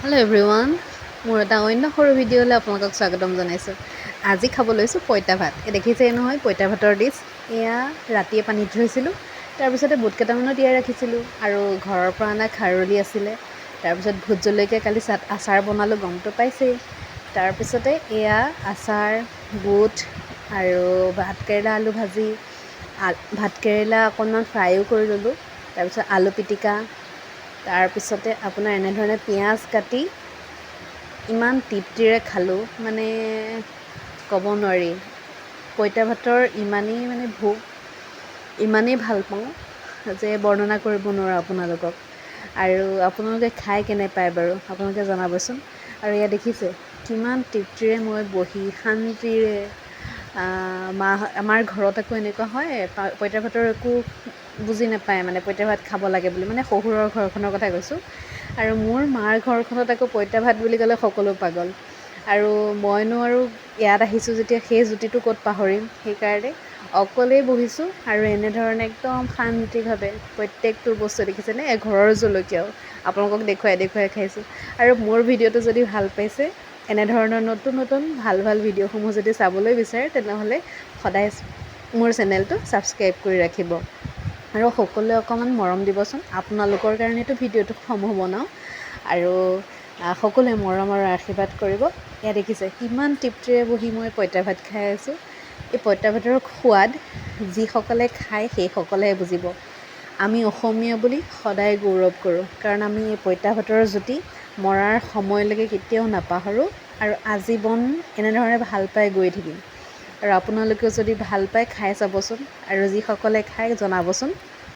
Hello' everyone, মোৰ এটা অন্য সৰু ভিডিঅ'লৈ আপোনালোকক স্বাগতম জনাইছোঁ। আজি খাব লৈছোঁ পঁইতা ভাত। দেখিছেই নহয় পঁইতা ভাতৰ ডিছ। এয়া ৰাতিয়ে পানীত থৈছিলোঁ, তাৰপিছতে বুট কেইটামানো তিয়াই ৰাখিছিলোঁ আৰু ঘৰৰ পৰা অনা খাৰলি আছিলে। তাৰপিছত ভোট জলকীয়া কালি আচাৰ বনালোঁ, গমটো পাইছেই। তাৰপিছতে এয়া আচাৰ, বুট আৰু ভাতকেৰেলা আলু ভাজি, ভাতকেৰেলা অকণমান ফ্ৰাইও কৰি ল'লোঁ। তাৰপিছত আলু পিটিকা, তাৰপিছতে আপোনাৰ এনেধৰণে পিঁয়াজ কাটি ইমান তৃপ্তিৰে খালোঁ, মানে ক'ব নোৱাৰি। পঁইতা ভাতৰ ইমানেই ভোগ, ইমানেই ভাল পাওঁ যে বৰ্ণনা কৰিব নোৱাৰোঁ আপোনালোকক। আৰু আপোনালোকে খাই কেনে পায় বাৰু আপোনালোকে জনাবচোন। আৰু এয়া দেখিছে কিমান তৃপ্তিৰে মই বহি শান্তিৰে আমাৰ ঘৰত আকৌ এনেকুৱা হয়, পঁইতা ভাতৰ একো বুজি নাপায়, মানে পঁইতা ভাত খাব লাগে বুলি, মানে শহুৰৰ ঘৰখনৰ কথা কৈছোঁ। আৰু মোৰ মাৰ ঘৰখনত আকৌ পঁইতা ভাত বুলি ক'লে সকলো পাগল। আৰু মইনো আৰু ইয়াত আহিছোঁ যেতিয়া সেই জুতিটো ক'ত পাহৰিম। সেইকাৰণে অকলেই বহিছোঁ আৰু এনেধৰণে একদম শান্তিভাৱে প্ৰত্যেকটো বস্তু দেখিছেনে, ঘৰৰ জলকীয়াও আপোনালোকক দেখুৱাই খাইছোঁ। আৰু মোৰ ভিডিঅ'টো যদি ভাল পাইছে, এনেধৰণৰ নতুন নতুন ভাল ভিডিঅ'সমূহ যদি চাবলৈ বিচাৰে, তেনেহ'লে সদায় মোৰ চেনেলটো ছাবস্ক্ৰাইব কৰি ৰাখিব আৰু সকলোৱে অকণমান মৰম দিবচোন। আপোনালোকৰ কাৰণেতো ভিডিঅ'টোসমূহ বনাওঁ আৰু সকলোৱে মৰম আৰু আশীৰ্বাদ কৰিব। এয়া দেখিছে কিমান তৃপ্তিৰে বহি মই পঁইতা ভাত খাই আছোঁ। এই পঁইতা ভাতৰ সোৱাদ যিসকলে খায় সেইসকলেহে বুজিব। আমি অসমীয়া বুলি সদায় গৌৰৱ কৰোঁ, কাৰণ আমি এই পঁইতা ভাতৰ জুতি মৰাৰ সময়লৈকে কেতিয়াও নাপাহৰোঁ আৰু আজীৱন এনেধৰণে ভাল পাই গৈ থাকিম। আৰু আপোনালোকেও যদি ভাল পায় খাই চাবচোন, আৰু যিসকলে খায় জনাবচোন।